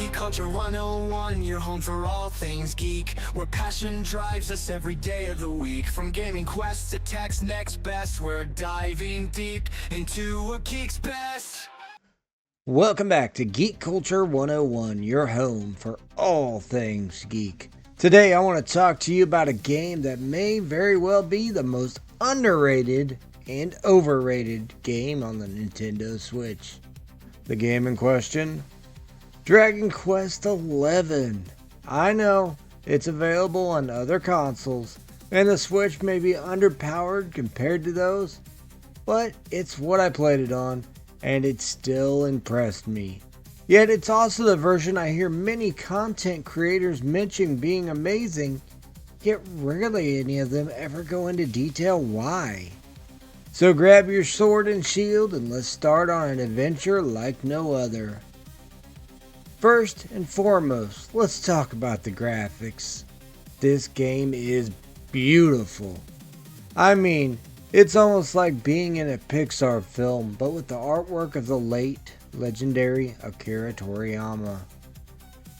Geek Culture 101, your home for all things geek, where passion drives us every day of the week. From gaming quests to tech's next best, we're diving deep into a geek's best. Welcome back to Geek Culture 101, your home for all things geek. Today I want to talk to you about a game that may very well be the most underrated and overrated game on the Nintendo Switch. The game in question? Dragon Quest XI. I know, it's available on other consoles, and the Switch may be underpowered compared to those, but it's what I played it on, and it still impressed me. Yet it's also the version I hear many content creators mention being amazing, yet rarely any of them ever go into detail why. So grab your sword and shield and let's start on an adventure like no other. First and foremost, let's talk about the graphics. This game is beautiful. I mean, it's almost like being in a Pixar film, but with the artwork of the late, legendary Akira Toriyama.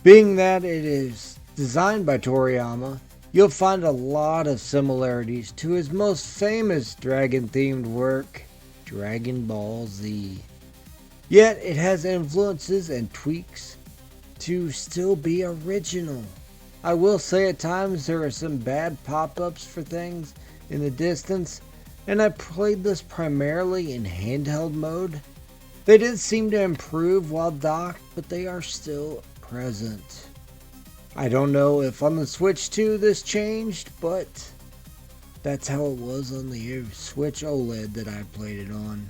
Being that it is designed by Toriyama, you'll find a lot of similarities to his most famous dragon-themed work, Dragon Ball Z. Yet it has influences and tweaks to still be original. I will say at times there are some bad pop-ups for things in the distance, and I played this primarily in handheld mode. They did seem to improve while docked, but they are still present. I don't know if on the Switch 2 this changed, but that's how it was on the Switch OLED that I played it on.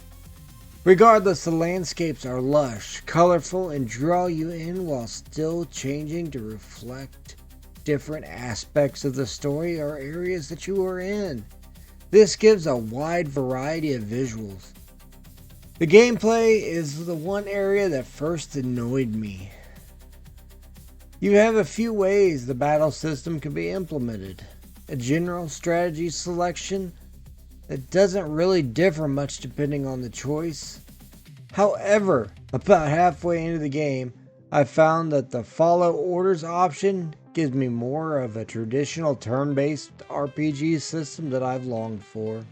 Regardless, the landscapes are lush, colorful, and draw you in while still changing to reflect different aspects of the story or areas that you are in. This gives a wide variety of visuals. The gameplay is the one area that first annoyed me. You have a few ways the battle system can be implemented. A general strategy selection that doesn't really differ much depending on the choice. However, about halfway into the game, I found that the follow orders option gives me more of a traditional turn-based RPG system that I've longed for.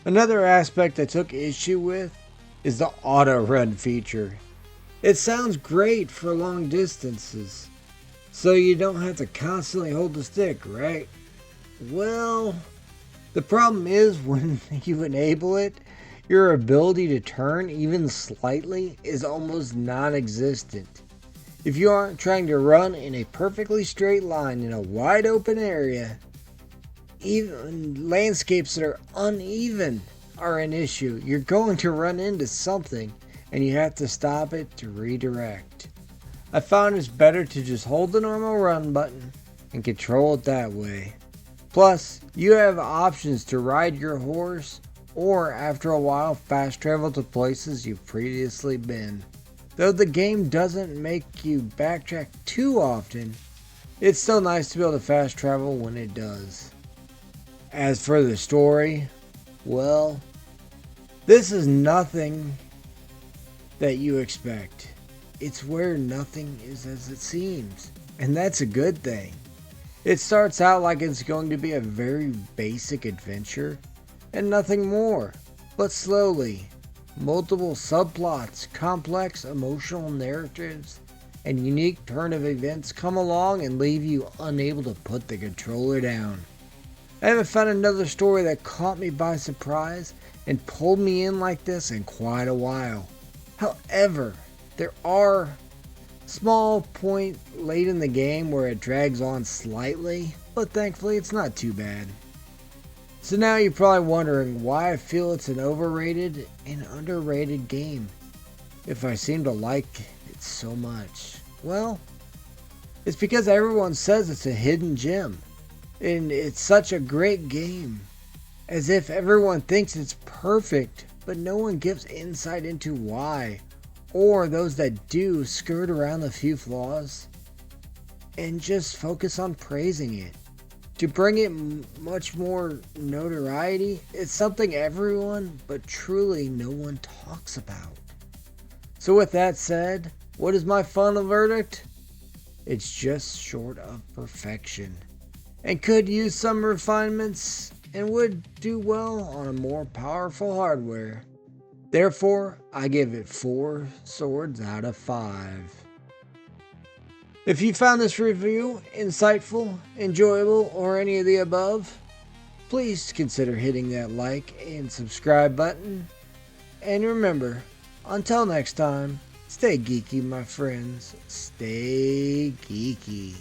Another aspect I took issue with is the auto run feature. It sounds great for long distances, so you don't have to constantly hold the stick, right? Well, the problem is when you enable it, your ability to turn even slightly is almost non-existent. If you aren't trying to run in a perfectly straight line in a wide open area, even landscapes that are uneven are an issue. You're going to run into something and you have to stop it to redirect. I found it's better to just hold the normal run button and control it that way. Plus, you have options to ride your horse or after a while fast travel to places you've previously been. Though the game doesn't make you backtrack too often, it's still nice to be able to fast travel when it does. As for the story, well, this is nothing that you expect. It's where nothing is as it seems, and that's a good thing. It starts out like it's going to be a very basic adventure and nothing more, but slowly, multiple subplots, complex emotional narratives, and unique turn of events come along and leave you unable to put the controller down. I haven't found another story that caught me by surprise and pulled me in like this in quite a while. However, there are small point late in the game where it drags on slightly, but thankfully it's not too bad. So now you're probably wondering why I feel it's an overrated and underrated game, if I seem to like it so much. Well, it's because everyone says it's a hidden gem, and it's such a great game, as if everyone thinks it's perfect, but no one gives insight into why, or those that do skirt around the few flaws and just focus on praising it. To bring it much more notoriety, it's something everyone, but truly no one talks about. So with that said, What is my final verdict? It's just short of perfection, and could use some refinements, and would do well on a more powerful hardware. Therefore, I give it 4 swords out of 5. If you found this review insightful, enjoyable, or any of the above, please consider hitting that like and subscribe button. And remember, until next time, stay geeky, my friends. Stay geeky.